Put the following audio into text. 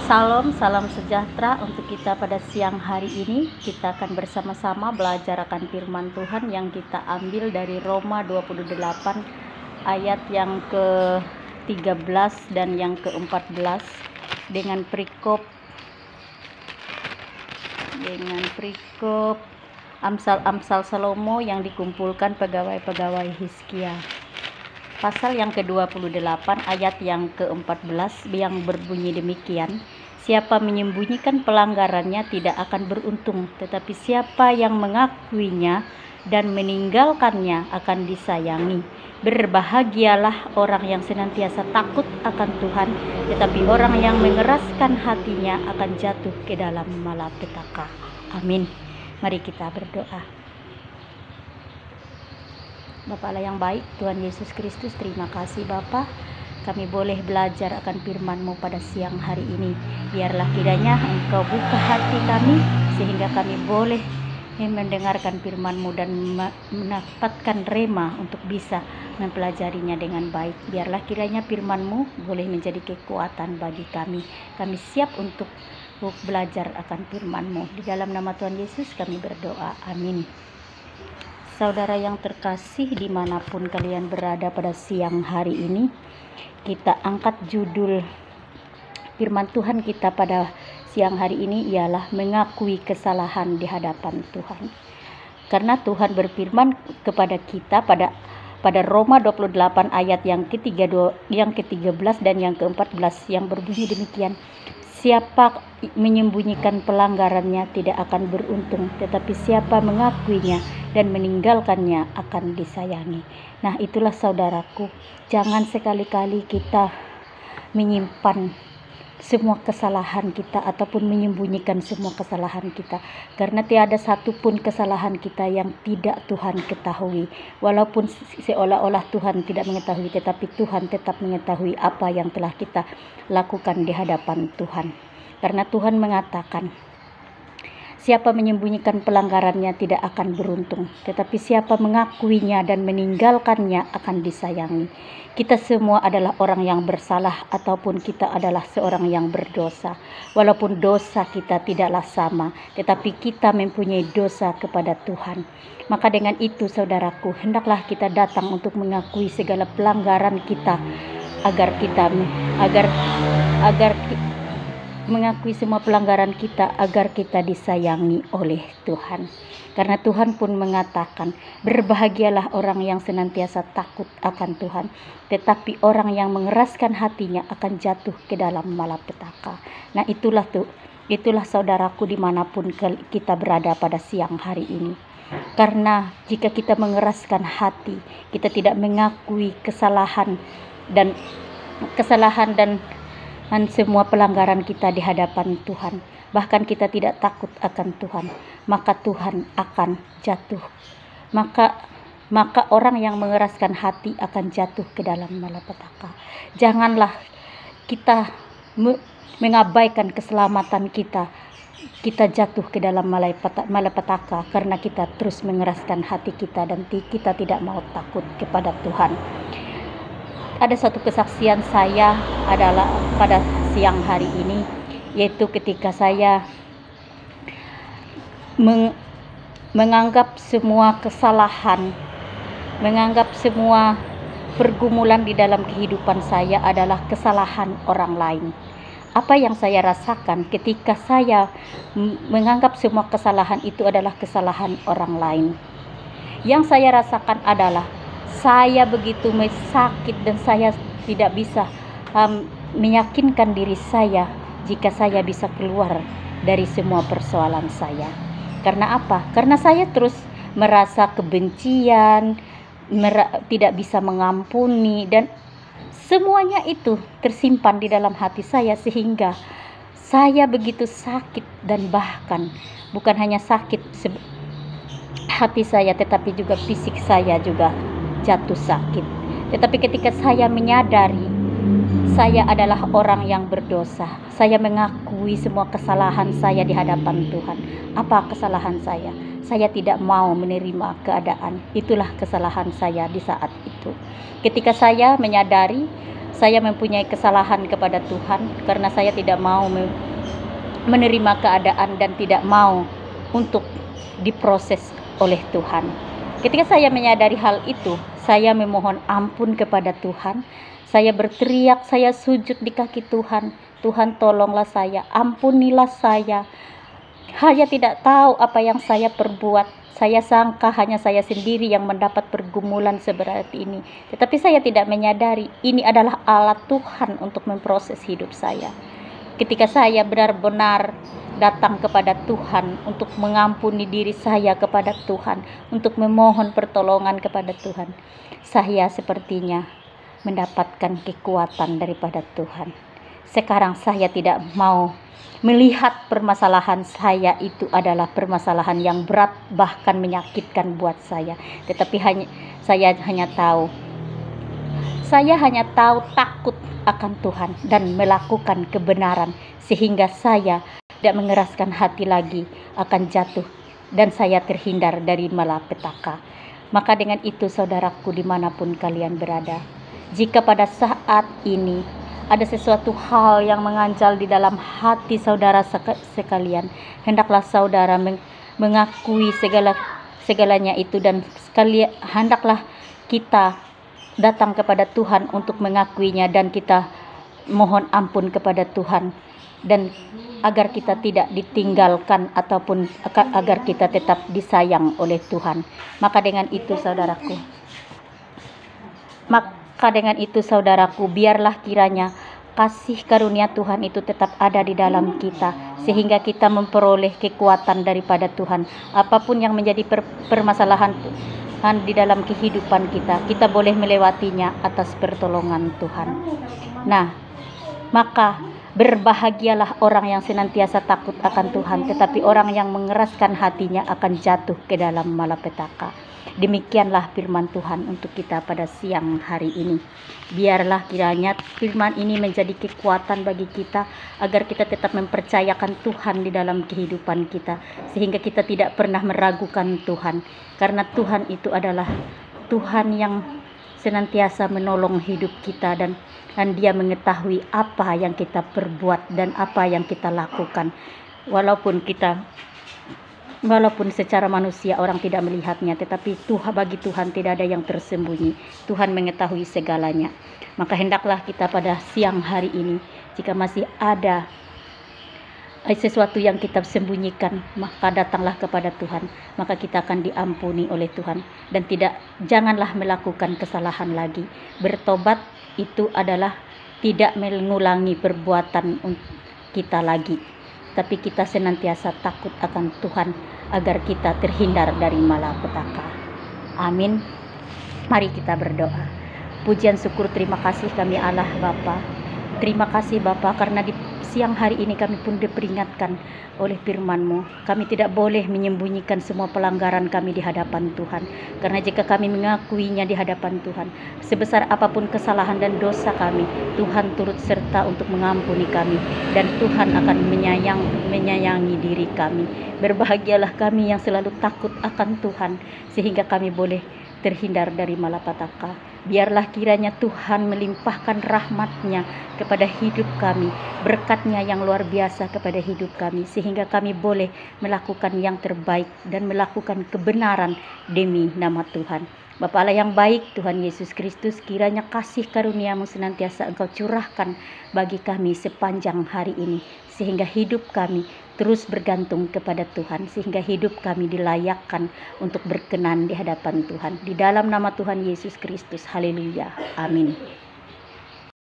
Salam, salam sejahtera untuk kita pada siang hari ini. Kita akan bersama-sama belajar akan firman Tuhan yang kita ambil dari Roma 28 ayat yang ke-13 dan yang ke-14 dengan perikop Amsal Salomo yang dikumpulkan pegawai-pegawai Hizkia. Pasal yang ke-28 ayat yang ke-14 yang berbunyi demikian, siapa menyembunyikan pelanggarannya tidak akan beruntung, tetapi siapa yang mengakuinya dan meninggalkannya akan disayangi. Berbahagialah orang yang senantiasa takut akan Tuhan, tetapi orang yang mengeraskan hatinya akan jatuh ke dalam malapetaka. Amin. Mari kita berdoa. Bapa Allah yang baik, Tuhan Yesus Kristus, terima kasih Bapa. Kami boleh belajar akan firman-Mu pada siang hari ini. Biarlah kiranya Engkau buka hati kami, sehingga kami boleh mendengarkan firman-Mu dan mendapatkan rema untuk bisa mempelajarinya dengan baik. Biarlah kiranya firman-Mu boleh menjadi kekuatan bagi kami. Kami siap untuk belajar akan firman-Mu. Di dalam nama Tuhan Yesus kami berdoa. Amin. Saudara yang terkasih, dimanapun kalian berada pada siang hari ini, kita angkat judul firman Tuhan kita pada siang hari ini ialah mengakui kesalahan di hadapan Tuhan. Karena Tuhan berfirman kepada kita pada Roma 28 ayat yang ke-13 dan yang ke-14 yang berbunyi demikian, siapa menyembunyikan pelanggarannya tidak akan beruntung, tetapi siapa mengakuinya dan meninggalkannya akan disayangi. Nah, itulah saudaraku, jangan sekali-kali kita menyimpan semua kesalahan kita ataupun menyembunyikan semua kesalahan kita, karena tiada satupun kesalahan kita yang tidak Tuhan ketahui. Walaupun seolah-olah Tuhan tidak mengetahui, tetapi Tuhan tetap mengetahui apa yang telah kita lakukan di hadapan Tuhan. Karena Tuhan mengatakan, siapa menyembunyikan pelanggarannya tidak akan beruntung, tetapi siapa mengakuinya dan meninggalkannya akan disayangi. Kita semua adalah orang yang bersalah ataupun kita adalah seorang yang berdosa. Walaupun dosa kita tidaklah sama, tetapi kita mempunyai dosa kepada Tuhan. Maka dengan itu saudaraku, hendaklah kita datang untuk mengakui segala pelanggaran kita agar mengakui semua pelanggaran kita agar kita disayangi oleh Tuhan. Karena Tuhan pun mengatakan, berbahagialah orang yang senantiasa takut akan Tuhan, tetapi orang yang mengeraskan hatinya akan jatuh ke dalam malapetaka. Nah, itulah saudaraku dimanapun kita berada pada siang hari ini. Karena jika kita mengeraskan hati, kita tidak mengakui kesalahan dan semua pelanggaran kita di hadapan Tuhan, bahkan kita tidak takut akan Tuhan, maka Tuhan akan jatuh. Maka orang yang mengeraskan hati akan jatuh ke dalam malapetaka. Janganlah kita mengabaikan keselamatan kita jatuh ke dalam malapetaka karena kita terus mengeraskan hati kita dan kita tidak mau takut kepada Tuhan. Ada satu kesaksian saya adalah pada siang hari ini, yaitu ketika saya menganggap semua kesalahan, menganggap semua pergumulan di dalam kehidupan saya adalah kesalahan orang lain. Apa yang saya rasakan ketika saya menganggap semua kesalahan itu adalah kesalahan orang lain? Yang saya rasakan adalah saya begitu sakit dan saya tidak bisa meyakinkan diri saya jika saya bisa keluar dari semua persoalan saya. Karena apa? Karena saya terus merasa kebencian, tidak bisa mengampuni, dan semuanya itu tersimpan di dalam hati saya sehingga saya begitu sakit, dan bahkan bukan hanya sakit hati saya, tetapi juga fisik saya juga jatuh sakit. Tetapi ketika saya menyadari saya adalah orang yang berdosa, saya mengakui semua kesalahan saya di hadapan Tuhan. Apa kesalahan saya? Saya tidak mau menerima keadaan. Itulah kesalahan saya di saat itu. Ketika saya menyadari saya mempunyai kesalahan kepada Tuhan karena saya tidak mau menerima keadaan dan tidak mau untuk diproses oleh Tuhan. Ketika saya menyadari hal itu, saya memohon ampun kepada Tuhan. Saya berteriak, saya sujud di kaki Tuhan. Tuhan, tolonglah saya, ampunilah saya. Saya tidak tahu apa yang saya perbuat. Saya sangka hanya saya sendiri yang mendapat pergumulan seberat ini. Tetapi saya tidak menyadari ini adalah alat Tuhan untuk memproses hidup saya. Ketika saya benar-benar datang kepada Tuhan untuk mengampuni diri saya kepada Tuhan, untuk memohon pertolongan kepada Tuhan, saya sepertinya mendapatkan kekuatan daripada Tuhan. Sekarang saya tidak mau melihat permasalahan saya itu adalah permasalahan yang berat, bahkan menyakitkan buat saya. Tetapi saya hanya tahu takut akan Tuhan dan melakukan kebenaran, sehingga saya tidak mengeraskan hati lagi akan jatuh dan saya terhindar dari malapetaka. Maka dengan itu saudaraku, dimanapun kalian berada, jika pada saat ini ada sesuatu hal yang mengganjal di dalam hati saudara sekalian, hendaklah saudara mengakui segalanya itu, dan hendaklah kita datang kepada Tuhan untuk mengakuinya, dan kita mohon ampun kepada Tuhan, dan agar kita tidak ditinggalkan ataupun agar kita tetap disayang oleh Tuhan. Maka dengan itu saudaraku, biarlah kiranya kasih karunia Tuhan itu tetap ada di dalam kita, sehingga kita memperoleh kekuatan daripada Tuhan. Apapun yang menjadi permasalahan di dalam kehidupan kita boleh melewatinya atas pertolongan Tuhan. Nah, maka berbahagialah orang yang senantiasa takut akan Tuhan, tetapi orang yang mengeraskan hatinya akan jatuh ke dalam malapetaka. Demikianlah firman Tuhan untuk kita pada siang hari ini. Biarlah kiranya firman ini menjadi kekuatan bagi kita, agar kita tetap mempercayakan Tuhan di dalam kehidupan kita, sehingga kita tidak pernah meragukan Tuhan, karena Tuhan itu adalah Tuhan yang senantiasa menolong hidup kita, dan Dia mengetahui apa yang kita perbuat dan apa yang kita lakukan. Walaupun secara manusia orang tidak melihatnya, tetapi bagi Tuhan tidak ada yang tersembunyi. Tuhan mengetahui segalanya. Maka hendaklah kita pada siang hari ini, jika masih ada sesuatu yang kita sembunyikan, maka datanglah kepada Tuhan, maka kita akan diampuni oleh Tuhan. Dan janganlah melakukan kesalahan lagi. Bertobat itu adalah tidak mengulangi perbuatan kita lagi, tapi kita senantiasa takut akan Tuhan agar kita terhindar dari malapetaka. Amin. Mari kita berdoa. Pujian syukur terima kasih kami Allah Bapa. Terima kasih Bapa, karena di siang hari ini kami pun diperingatkan oleh firman-Mu. Kami tidak boleh menyembunyikan semua pelanggaran kami di hadapan Tuhan. Karena jika kami mengakuinya di hadapan Tuhan, sebesar apapun kesalahan dan dosa kami, Tuhan turut serta untuk mengampuni kami, dan Tuhan akan menyayangi diri kami. Berbahagialah kami yang selalu takut akan Tuhan, sehingga kami boleh terhindar dari malapetaka. Biarlah kiranya Tuhan melimpahkan rahmat-Nya kepada hidup kami, berkat-Nya yang luar biasa kepada hidup kami, sehingga kami boleh melakukan yang terbaik dan melakukan kebenaran demi nama Tuhan. Bapa Allah yang baik, Tuhan Yesus Kristus, kiranya kasih karunia-Mu senantiasa Engkau curahkan bagi kami sepanjang hari ini, sehingga hidup kami terus bergantung kepada Tuhan, sehingga hidup kami dilayakkan untuk berkenan di hadapan Tuhan. Di dalam nama Tuhan Yesus Kristus, haleluya, amin.